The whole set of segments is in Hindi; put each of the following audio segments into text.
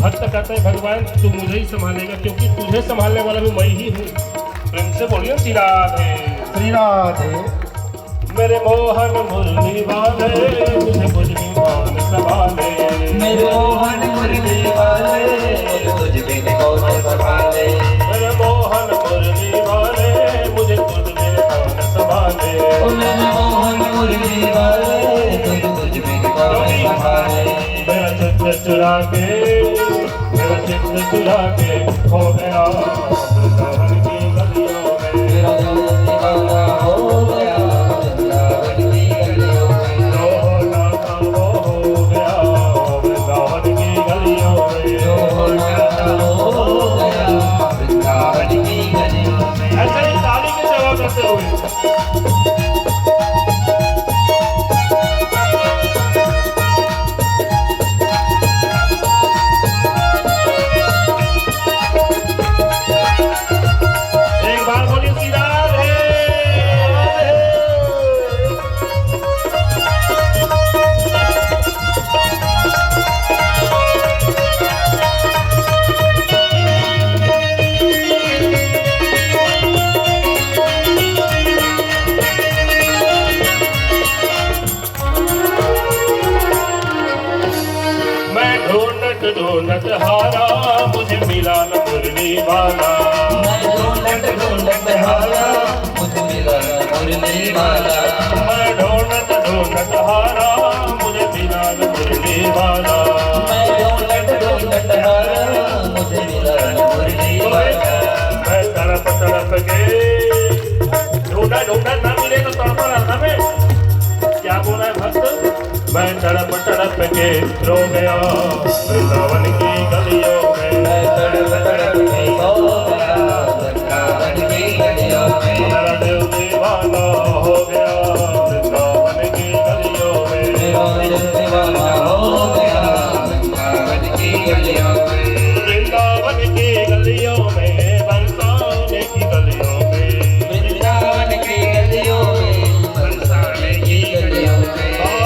भक्त कहते हैं भगवान तू मुझे ही संभालेगा, क्योंकि तुझे संभालने वाला भी मैं ही हूँ। प्रेम से बोलिए श्री राधे श्री राधे। मेरे मोहन मुरली वाले मुझे बुझी मान संभाले, मेरे मोहन मुरली वाले तुझ बिन कौन संभाले, मेरे मोहन मुरली वाले मुझे तुझ में कौन संभाले, मेरे मोहन मुरली वाले तुझ बिन कौन संभाले। मेरा चित्र चुरा के खो गया वृंदावन की गलियों में, मेरा दिल दीवाना हो गया वृंदावन की गलियों में, जो होना था वो हो गया वृंदावन की गलियों में, जो होना था वो हो गया वृंदावन की गलियों में। ऐसे ही ताली के जवाब देते हुए ढूंढत हारा मुझे मिला न मुरली वाला, मैं ढूंढत हारा मुझे मिला न मुरली वाला, मैं ढूंढत हारा मुझे मिला न मुरली वाला, मैं ढूंढत हारा मुझे मिला न मुरली वाला। मैं तड़प के ढूंढा ना मिले तो तड़पा रहता मैं। क्या बोला है भक्त? मैं तड़प के रो गया वृंदावन की गलियों में, मैं तड़प के सो गया वृंदावन की गलियों में, मेरा दिल दीवाना हो गया वृंदावन की गलियों में, मेरा दिल दीवाना हो गया वृंदावन की गलियों में, वृंदावन की गलियों में बरसाने की गलियों में, वृंदावन की गलियों में बरसाने की गलियों में,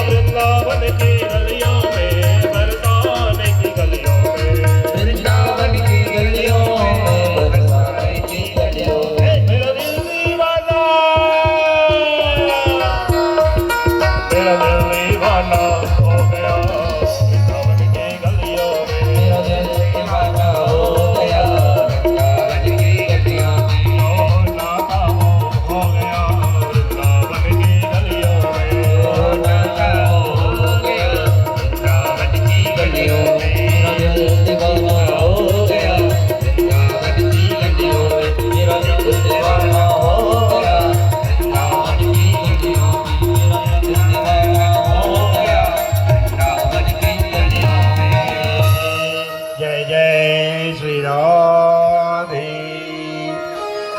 वृंदावन की गलियों में बरसाने की गलियों में, वृंदावन की गलियों में बरसाने की गलियों में। मेरा दिल दीवाना हो गया वृंदावन की गलियों में, मेरा दिल दीवाना हो गया वृंदावन की गलियों में, होना था वो हो गया वृंदावन की गलियों में, होना था वो हो गया वृंदावन की गलियों में, मेरा दिल दीवाना हो गया वृंदावन की गलियों में, मेरा दिल दीवाना हो गया वृंदावन की गलियों में, मेरा दिल दीवाना हो गया वृंदावन की गलियों में। जय जय श्री राधे।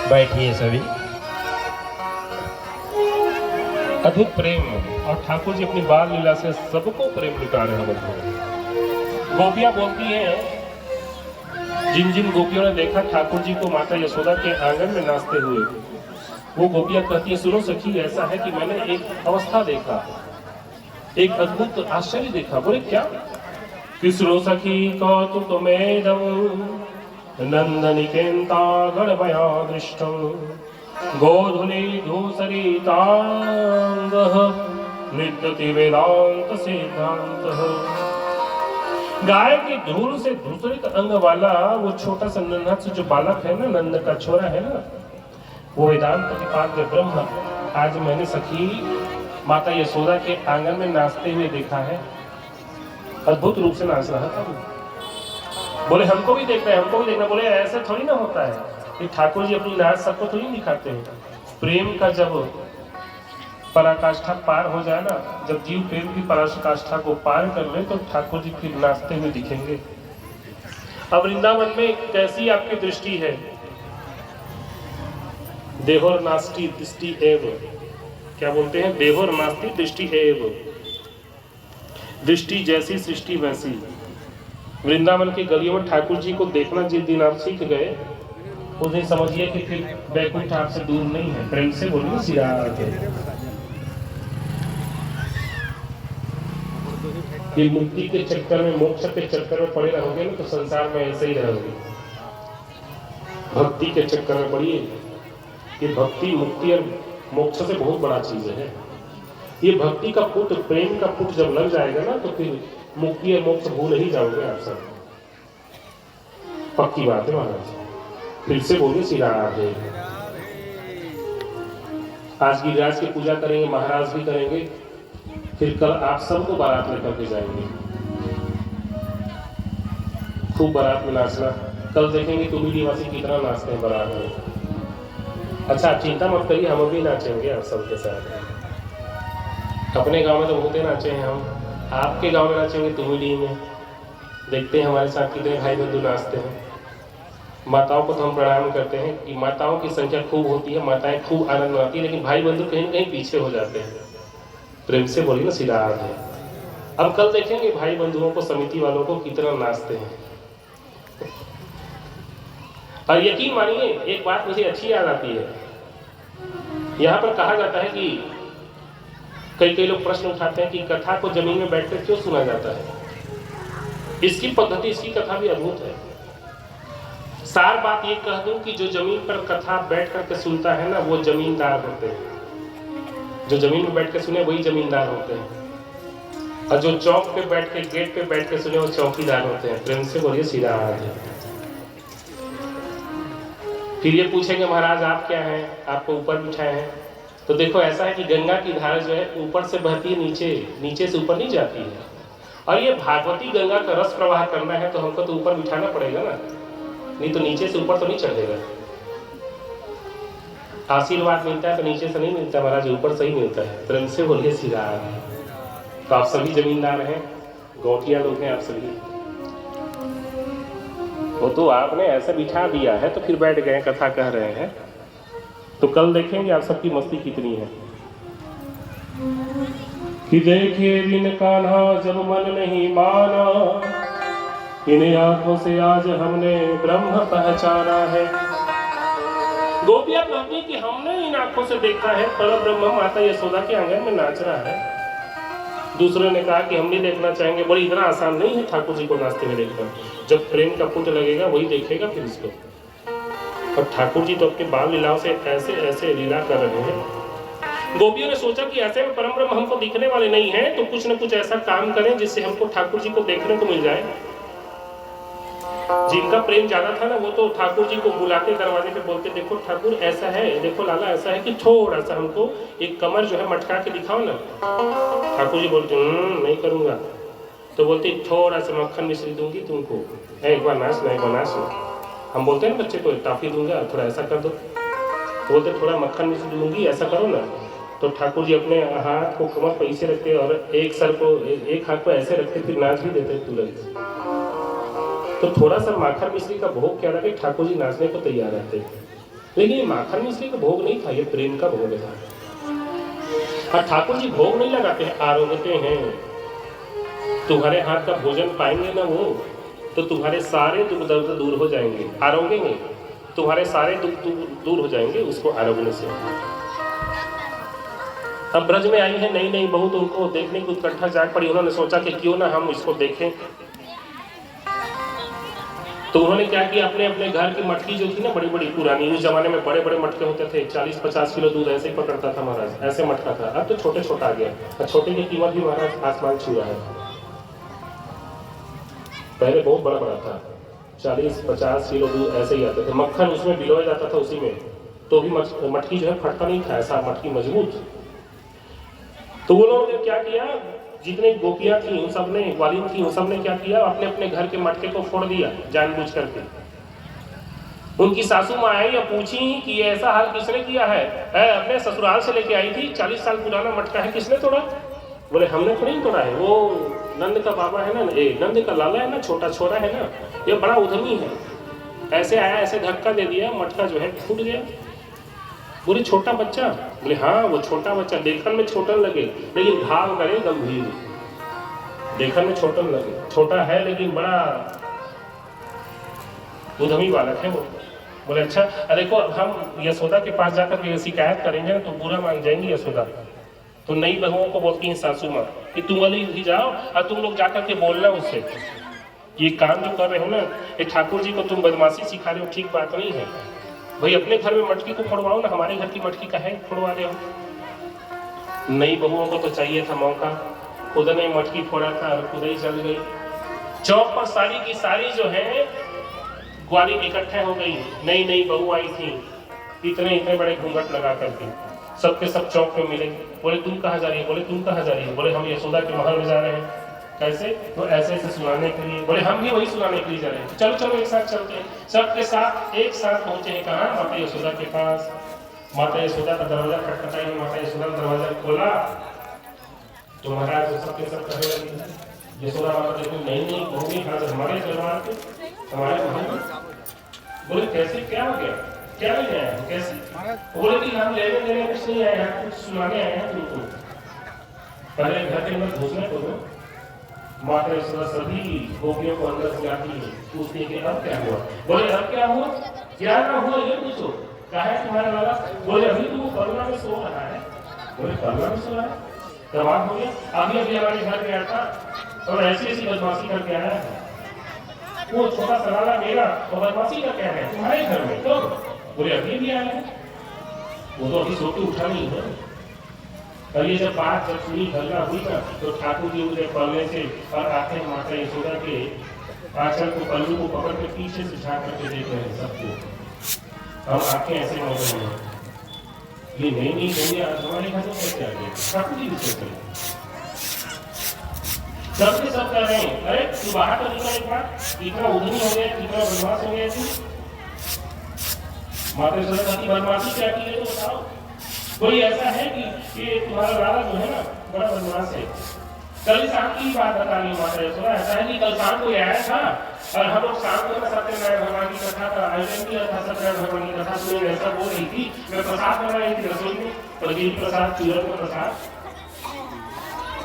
बैठिए सभी। अद्भुत प्रेम और ठाकुर जी अपनी बाल लीला से सबको प्रेम लुटा रहे हैं। गोपियां बोलती हैं, जिन जिन गोपियों ने देखा ठाकुर जी को माता यशोदा के आंगन में नाचते हुए, वो गोपियां कहती हैं सुनो सखी, ऐसा है कि मैंने एक अवस्था देखा, एक अद्भुत आश्चर्य देखा। बोले क्या? कि सुनो सखी कौतुक मेदम नंदनिकेता गणमया दृष्टम गोधुली धूसरितांगः नृत्यति वेदांत सिद्धांतः। गाय की धूल से धूसरित अंग वाला वो छोटा सा नन्हा सा जो बालक है ना, नंद का छोरा है ना, वो वेदांत प्रतिपाद्य ब्रह्म आज मैंने सखी माता यशोदा के आंगन में नाचते हुए देखा है। अद्भुत रूप से नाच रहा था। बोले हमको भी देखना है, हमको भी देखना। बोले ऐसे थोड़ी ना होता है कि ठाकुर जी अपनी नाच सबको थोड़ी दिखाते हैं। प्रेम का जब पराकाष्ठा पार हो जाए ना, जब जीव प्रेम की पराकाष्ठा को पार कर ले तो ठाकुर जी फिर नाचते हुए दिखेंगे। अब वृंदावन में कैसी आपकी दृष्टि है? देहोर नास्ति दृष्टि एव, क्या बोलते हैं? देहोर नास्ति दृष्टि एव, दृष्टि जैसी सृष्टि वैसी। वृंदावन की गलियों में ठाकुर जी को देखना जिस दिन आप सीख गए, उस दिन समझिए कि फिर वैकुंठ आपसे दूर नहीं है। प्रेम से बोलिए श्री राधे। कि मुक्ति के चक्कर में, मोक्ष के चक्कर में पड़े रहोगे ना तो संसार में ऐसे ही रहोगे। भक्ति के चक्कर में पड़िए। ये भक्ति मुक्ति और मोक्ष से बहुत बड़ा चीज है। ये भक्ति का पुट, प्रेम का पुट जब लग जाएगा ना तो फिर मुक्ति और मोक्ष भूल ही जाओगे आप सब। पक्की बात है महाराज। फिर से बोलिए श्री राधे। आज गिरिराज की पूजा करेंगे, महाराज भी करेंगे, फिर कल आप सबको बारात लेकर के जाएंगे। खूब बारात में नाचना। कल देखेंगे तुमिली वासी कितना नाचते हैं बारात में। अच्छा चिंता मत करिए, हम भी नाचेंगे आप सबके साथ। अपने गांव में तो बहुत नाचे हैं हम, आपके गांव में नाचेंगे तुमिली में। देखते हैं हमारे साथ कितने भाई बंधु नाचते हैं। माताओं को तो हम प्रणाम करते हैं कि माताओं की संख्या खूब होती है, माताएं खूब आनंद मनाती है, लेकिन भाई बंधु कहीं ना कहीं पीछे हो जाते हैं। प्रेम से बोलिए ना श्री राधे। अब कल देखेंगे भाई बंधुओं को, समिति वालों को कितना नाचते हैं। और यकीन मानिए एक बात मुझे अच्छी याद आती है। यहाँ पर कहा जाता है कि कई लोग प्रश्न उठाते हैं कि कथा को जमीन में बैठकर क्यों सुना जाता है। इसकी पद्धति, इसकी कथा भी अद्भुत है। सार बात ये कह दूं कि जो जमीन पर कथा बैठ करके सुनता है ना वो जमींदार होते हैं। जो जमीन में बैठ के सुने वही जमींदार होते हैं, और जो चौक पे बैठ के, गेट पे बैठ के सुने वो चौकीदार होते हैं। प्रेम से बोलिए श्री राधे। फिर ये पूछेंगे महाराज आप क्या हैं, आपको ऊपर बिठाए हैं। तो देखो ऐसा है कि गंगा की धारा जो है ऊपर से बहती है नीचे, नीचे से ऊपर नहीं जाती है। और ये भागवती गंगा का रस प्रवाह करना है तो हमको तो ऊपर बिठाना पड़ेगा ना, नहीं तो नीचे से ऊपर तो नहीं चढ़ेगा। आशीर्वाद मिलता है तो नीचे से नहीं मिलता महाराज, ऊपर से ही मिलता है। प्रेम से बोलिए श्री राधे। तो आप सभी जमींदार हैं, गौटिया लोग हैं आप सभी। वो तो आपने ऐसा बिठा दिया है तो फिर बैठ गए कथा कह रहे हैं। तो कल देखेंगे आप सबकी मस्ती कितनी है। कि देखे बिन कान्हा जब मन नहीं माना, इन आंखों से आज हमने ब्रह्म पहचाना है। गोपियां कहती कि हमने इन आंखों से देखा है पर ब्रह्म माता यशोदा के आंगन में नाच रहा है। दूसरे ने कहा कि हम नहीं देखना चाहेंगे। बड़ी इतना आसान नहीं है ठाकुर जी को नाचते हुए देखना। जब प्रेम का पुट लगेगा वही देखेगा फिर इसको। और ठाकुर जी तो अपने बाल लीलाओं से ऐसे ऐसे लीला कर रहे हैं। गोपियों ने सोचा कि ऐसे में परम ब्रह्म हमको दिखने वाले नहीं है तो कुछ न कुछ ऐसा काम करें जिससे हमको ठाकुर जी को देखने को मिल जाए। जिनका प्रेम ज्यादा था ना वो तो ठाकुर जी को बुलाते दरवाजे पे, बोलते देखो ठाकुर ऐसा है, देखो लाला ऐसा है कि थोड़ा सा हमको एक कमर जो है मटका के दिखाओ ना। ठाकुर जी बोलते नहीं करूंगा। तो बोलते थोड़ा सा मक्खन मिश्री दूंगी तुमको, एक बार नाच ना, एक बार नाच ना। हम बोलते हैं ना बच्चे को टॉफी दूंगा, थोड़ा ऐसा कर दो। तो बोलते थोड़ा मक्खन मिश्री दूंगी, ऐसा करो ना। तो ठाकुर जी अपने हाथ को कमर पर ऐसे रखते और एक सर को, एक हाथ को ऐसे रखते, फिर नाच भी देते तुरंत। तो थोड़ा सा माखन मिश्री का भोग क्या लगे, ठाकुर जी नाचने को तैयार रहते। लेकिन ये माखन मिश्री का भोग नहीं था, ये प्रेम का भोग था। और ठाकुर जी भोग नहीं लगाते हैं, आरोगते हैं। तुम्हारे हाथ का भोजन पाएंगे ना वो तो तुम्हारे सारे दुख दर्द दूर हो जाएंगे। आरोगेंगे तुम्हारे सारे दुख दूर हो जाएंगे उसको आरोगने से। अब ब्रज में आई है नई नई बहू तो उनको देखने की उत्कंठा जाग पड़ी। उन्होंने सोचा कि क्यों ना हम इसको देखें। तो उन्होंने क्या किया, अपने अपने घर की मटकी जो थी ना बड़ी बड़ी पुरानी, उस जमाने में बड़े बड़े मटके होते थे, 40-50 किलो दूध ऐसे ही पकड़ता था महाराज, ऐसे मटका था। अब तो छोटे छोटा आ गया, और छोटे की कीमत भी महाराज आसमान छू रहा है। पहले बहुत बड़ा बड़ा था, 40-50 किलो दूध ऐसे ही आते थे। मक्खन उसमें बिलोया जाता था उसी में, तो भी मटकी जो है फटता नहीं था, ऐसा मटकी मजबूत। तो वो लोगों ने क्या किया, जितने गोपियां थी उन सब ने, ग्वालिन थी उन सब ने क्या किया, अपने अपने घर के मटके को फोड़ दिया जानबूझ करके। उनकी सासू माँ आई और पूछी कि ये ऐसा हाल किसने किया है? अपने ससुराल से लेके आई थी, 40 साल पुराना मटका है, किसने तोड़ा? बोले हमने थोड़ी नहीं तोड़ा है, वो नंद का बाबा है ना, नंद का लाला है ना, छोटा छोरा है ना, ये बड़ा उद्यमी है, ऐसे आया ऐसे धक्का दे दिया, मटका जो है फूट गया। बोले छोटा बच्चा? बोले हाँ वो छोटा बच्चा, देखने में छोटा लगे लेकिन घाव करे गंभीर। देखने में छोटा लगे, छोटा है लेकिन बड़ा उद्यमी बालक है वो। बोले अच्छा देखो हम यशोदा के पास जाकर के शिकायत करेंगे तो बुरा मान जाएंगी यशोदा, तो नई बहुओं को बोलती हैं सासू माँ कि तुम वाली ही जाओ और तुम लोग जाकर के बोलना उससे, ये काम जो कर रहे हो ना, ये ठाकुर जी को तुम बदमाशी सिखा रहे हो, ठीक बात नहीं है। भाई अपने घर में मटकी को फोड़वाओ ना, हमारे घर की मटकी काहे फोड़वा रहे हो। नई बहुओं को तो चाहिए था मौका, खुद ने मटकी फोड़ा था और खुद ही चल गई। चौक पर सारी की सारी जो है ग्वालिन इकट्ठे हो गई, नई नई बहू आई थी, इतने इतने बड़े घूंघट लगा करके सबके सब चौक पे मिले। बोले तुम कहाँ जा रही है, बोले तुम कहाँ जा रही है, बोले हम यशोदा के महल में जा रहे हैं। कैसे, तो ऐसे ऐसे सुनाने के लिए। बोले हम भी वही सुनाने के लिए जा रहे हैं, चलो चलो एक साथ चलते हैं। सबके साथ एक साथ पहुंचे हैं कहाँ, माता यशोदा के पास। माता यशोदा का दरवाजा खटखटाई, माता यशोदा का दरवाजा खोला तो महाराज सबके सब कहने लगे। यशोदा माता देखो नहीं नहीं होंगी हाजिर हमारे दरबार पे, हमारे महल में। बोले कैसे, क्या हो गया, क्या लेने आया है, कैसे? बोले कि हम लेने देने कुछ नहीं आए हैं, कुछ सुनाने आए हैं तुमको। पहले घर के अंदर घुसने को दो। माता यशोदा सभी गोपियों को अंदर बुलाती है, पूछती है कि अब क्या हुआ। बोले अब क्या हुआ, क्या ना हुआ ये पूछो, क्या है तुम्हारा वाला। बोले अभी तुम करुणा में सो रहा है। बोले करुणा में सो रहा है, कमाल हो गया। अभी अभी हमारे घर गया था और ऐसी ऐसी बदमाशी करके आया है। वो छोटा सा लाला मेरा और बदमाशी का क्या है तुम्हारे घर में, तो बोले अभी भी आया है, वो तो अभी सो के उठा नहीं है। और ये जब बात जब सुनी हल्ला हुई ना, तो ठाकुर जी उसे पलने से और आते माता यशोदा के आंचल को, पल्लू को पकड़ के पीछे से झाँक करके देख रहे हैं सबको। हम आंखें ऐसे हो रही हैं, ये नहीं होंगे आज हमारे घर में कैसे आ गए। ठाकुर जी भी सोच रहे हैं, सबके सब कह रहे हैं अरे तू बाहर तो निकल एक बार, इतना उधनी हो गया, इतना बदमाश हो गया तू। माता यशोदा की बदमाशी क्या की है तो बताओ। कोई ऐसा है कि ये तुम्हारा लाला जो है ना बड़ा बदमाश है। कल शाम की बात बता रही माता यशोदा, ऐसा है कि कल शाम को आया था और हम लोग शाम को सत्यनारायण भगवान की कथा का आयोजन किया था। सत्यनारायण भगवान की कथा सुनी, ऐसा बोल रही थी, मैं प्रसाद बना रही थी रसोई में, प्रदीप प्रसाद, चूरन का प्रसाद।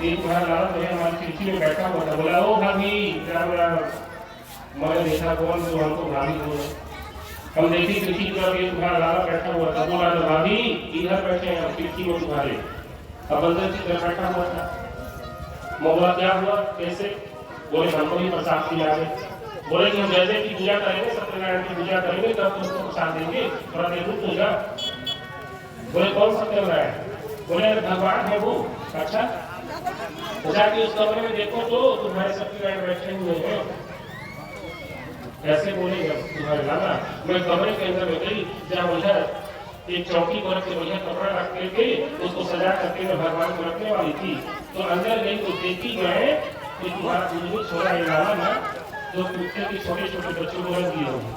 एक तुम्हारा लाला जो है हमारी खिड़की में बैठा हुआ था। बोला ओ भाभी राम राम। मैंने देखा कौन जो हमको भाभी बोल रहे। हम देखी खिड़की पर ये तुम्हारा लाला बैठा हुआ था। बोला भाभी इधर बैठे हैं खिड़की में तुम्हारे, अब अंदर की तरफ बैठा हुआ था। मैं बोला क्या हुआ, कैसे? बोले हमको भी प्रसाद खिला दे। बोले कि हम जैसे की पूजा करेंगे, सत्यनारायण की पूजा करेंगे तब तुमको प्रसाद देंगे, थोड़ा देर रुक पूजा। बोले कौन सत्यनारायण? बोले भगवान है वो। अच्छा, जाके उस कमरे में देखो तो तुम्हारे सत्यनारायण बैठे हुए हैं। कैसे बोलेगा तुम्हारे लाला? मैं कमरे के अंदर में गई, जहाँ उधर एक चौकी पर के बढ़िया कपड़ा रख के उसको सजा करके मैं भगवान को रखने वाली थी, तो अंदर गई तो देखी मैं कि तुम्हारा बुजुर्ग छोरा है लाला ना, जो कुत्ते के छोटे छोटे बच्चों को रख दिए होंगे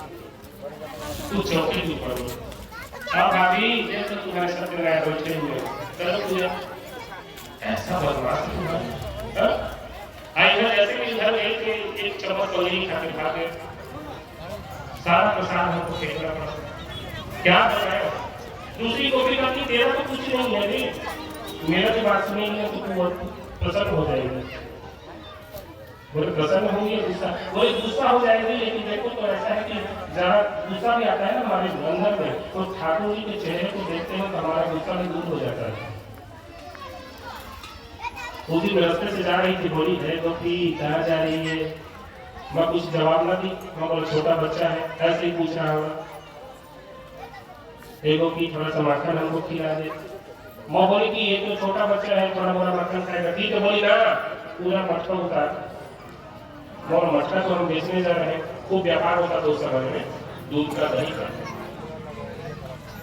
तू चौकी के ऊपर में। अब भाभी जैसे तुम्हारे सत्यनारायण बैठे हुए, चलो पूजा। ऐसा बदमाश तुम्हारा आइना जैसे कि घर एक चम्मच पनीर खा के खा के सारा प्रसाद हमको फेंकना पड़ा। क्या बनाया? दूसरी गोपी का कि तेरा तो कुछ नहीं है रे, मेरा जो बात सुनेगी तो तू प्रसन्न हो जाएगी। बोले प्रसन्न होंगे गुस्सा, बोले गुस्सा हो जाएगी, लेकिन देखो तो ऐसा है कि जहाँ गुस्सा भी आता है ना हमारे अंदर में, तो ठाकुर जी के चेहरे को देखते हैं तो हमारा गुस्सा भी दूर हो जाता है। उस दिन रास्ते से जा रही थी, बोली है गोपी कहाँ जा रही है? मैं कुछ जवाब ना दी, मैं बोला छोटा बच्चा है ऐसे ही पूछ रहा हूँ, गोपी थोड़ा सा माखन हमको खिला दे। मैं बोली कि ये तो छोटा बच्चा है, थोड़ा मोड़ा माखन खाएगा। ठीक है, बोली ना पूरा मटका उतार। और मटका तो हम बेचने जा रहे हैं, खूब व्यापार होता था उस समय में दूध का, दही का।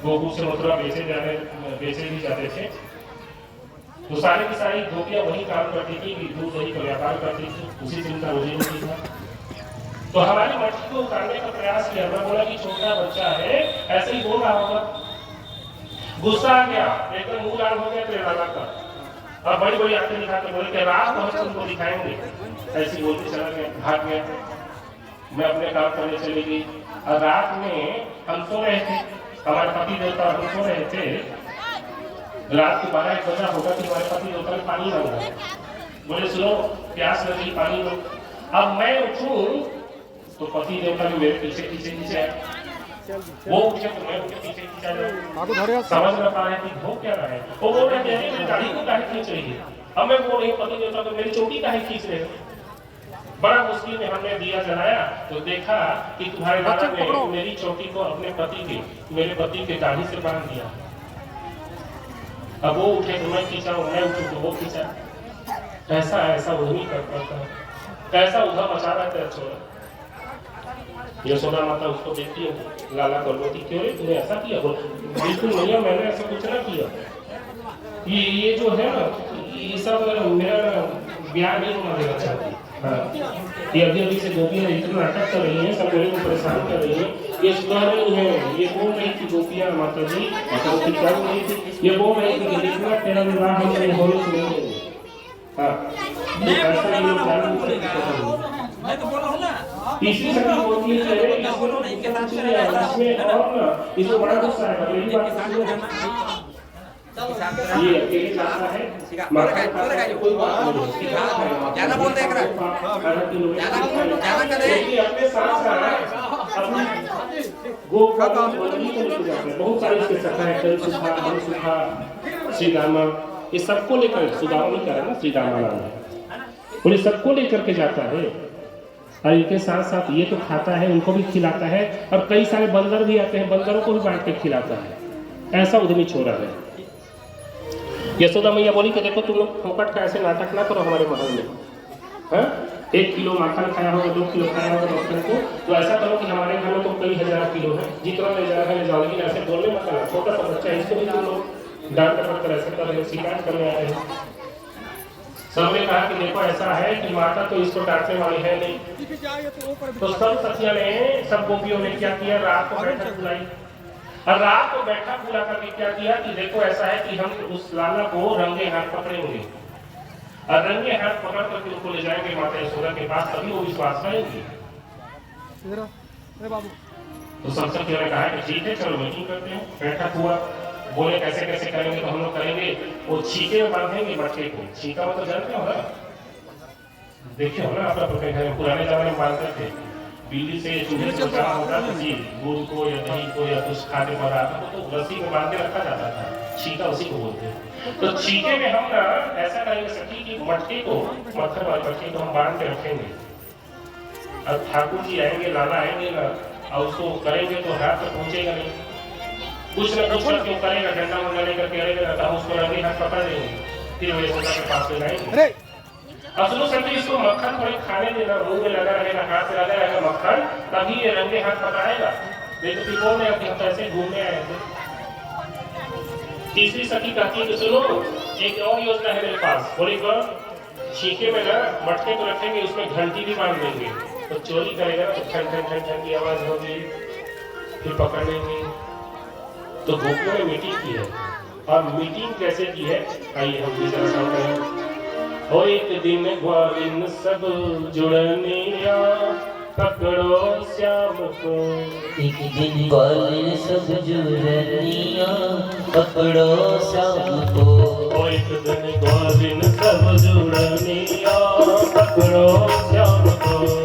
गोकुल से मथुरा बेचे भी जाते थे, तो सारी की सारी गोपियां वही काम करती थी कि दूध दही का व्यापार करती थी, उसी दिन का रोजे नहीं था। तो हमारी मटकी को उतारने का प्रयास किया। मैं बोला कि छोटा बच्चा है, ऐसे ही बोल रहा होगा। गुस्सा आ गया, एकदम मुंह लाल हो गया तेरे लाला का, और बड़ी बड़ी आंखें दिखाते बोले कि रात को तुमको दिखाएंगे। ऐसी बोलते चला गया, भाग गया। मैं अपने काम करने चली गई, और रात में हम सो रहे थे, हमारे पति देवता हम सो रहे थे। रात को 12-1 बजा होगा कि हमारे पति देवता ने पानी मांगा। बोले सुनो प्यास लगी, पानी लो। अब मैं उठूं तो पति देवता भी मेरे पीछे पीछे आए। वो उठे तो मैं उनके पीछे खींचा जाऊं। समझ ना पा रहे कि हो क्या रहा है। वो बोल रहे हैं मेरी दाढ़ी को काहे खींच रही है। अब मैं बोल रही हूँ पति देवता तो मेरी चोटी काहे खींच रहे हो। बड़ा मुश्किल में हमने दिया जलाया तो देखा कि तुम्हारे दादा ने मेरी चोटी को अपने मेरे पति के दाढ़ी से बांध दिया। अब वो उठे तो मैं खींचा, मैं उठू तो वो खींचा। ऐसा वो नहीं कर पाता है। कैसा उधर मचा रहा है छोरा। यशोदा माता उसको देखती है, लाला गर्भवती क्यों रे तूने ऐसा किया। बोल बिल्कुल भैया मैंने ऐसा कुछ ना किया। ये जो है ना ये सब मेरा ब्याह नहीं होना देना चाहती। हाँ ये अभी से गोपियाँ इतना नाटक कर रही हैं, सब मेरे को परेशान कर रही हैं। ये सुधार रही है, ये बोल रही थी गोपियाँ माता जी कर रही थी, ये बोल रही थी कि इतना तेरा विवाह हम नहीं होने से नहीं देंगे। मैं तो बोल रहा हूँ ना। तीसरी सदी होती है इसमें और ना इसमें बड़ा गुस्सा है। मेरी बात ये अकेले चाहता है कोई बात नहीं ज्यादा बोल दे अपने साथ गो का बहुत सारे इसके सखा है, कल सुखा हम सुखा श्री रामा ये सबको लेकर सुदामा नहीं करे ना श्री रामा नाम है और ये सबको लेकर के जाता है। और इनके साथ साथ ये तो खाता है, उनको भी खिलाता है और कई सारे बंदर भी आते हैं, बंदरों को भी बांट के खिलाता है। ऐसा उद्यमी छोरा है। यशोदा मैया बोली कि देखो तुम लोग फोकट का ऐसे नाटक ना करो हमारे महल में। हाँ 1 किलो माखन खाया होगा, 2 किलो खाया होगा मक्खन को, तो ऐसा करो कि हमारे घर में तो कई हजार किलो है, जितना ले जा रहा है ले जाओ, लेकिन ऐसे बोलने मत करना। छोटा सा बच्चा है इसको भी तुम लोग डांट डपट कर ऐसे कर रहे हैं, शिकायत करने आए हैं। सबने कहा कि देखो ऐसा है कि माता तो इसको डांटने वाली है नहीं। तो सब सखिया ने सब गोपियों ने क्या किया, रात को बैठक बुलाई और रात को बैठक बुला करके क्या किया कि देखो ऐसा है कि हम उस लाला को रंगे हाथ पकड़ेंगे और रंगे हाथ पकड़ करके उसको ले जाएंगे माता यशोदा के पास, तभी वो विश्वास करेंगे। तो सब सखियों ने कहा कि ठीक है चलो मीटिंग करते हैं। बैठक हुआ, बोले कैसे कैसे करेंगे, तो हम लोग करेंगे वो छीके में बांधेंगे मटके को। छीका मतलब जानते हो ना, देखिए हो ना आप लोग पुराने जमाने में बांधते थे, बिल्ली से चूहे से बचाना होता था जी, दूध को या दही को या कुछ खाने पदार्थ को तो रस्सी में बांध के रखा जाता था, छीका उसी को बोलते हैं। तो छीके में हम ना ऐसा करेंगे सखी कि मटके को, मक्खन वाले मटके को हम बांध के रखेंगे। अब ठाकुर जी आएंगे, लाला आएंगे ना और उसको करेंगे तो हाथ तक पहुंचेगा नहीं, कुछ न कुछ करके करेगा, डंडा वंडा लेकर के आएगा तो हम उसको रंगे हाथ पकड़ लेंगे, फिर वो यशोदा के पास ले जाएंगे। असलो संगी इसको मक्खन थोड़े खाने देना, मुंह में लगा रहेगा, हाथ से लगा रहेगा मक्खन, तभी ये रंगे हाथ पकड़ाएगा। नहीं तो फिर बोल रहे कि हम तो ऐसे घूमने आए थे। तीसरी सखी कहती है कि सुनो एक और योजना है मेरे पास। बोली कौन? छीके में ना मटके को रखेंगे, उसमें घंटी भी बांध देंगे, तो चोरी करेगा तो ठन ठन ठन ठन की आवाज होगी, फिर पकड़ लेंगे। तो गोपियों ने मीटिंग की है और मीटिंग कैसे की है आइए हम भी जरा सुनते हैं। हो एक दिन ग्वालिन सब जुड़निया पकड़ो श्याम को, एक दिन ग्वालिन सब जुड़निया पकड़ो श्याम को। हो एक दिन ग्वालिन सब जुड़निया पकड़ो श्याम को।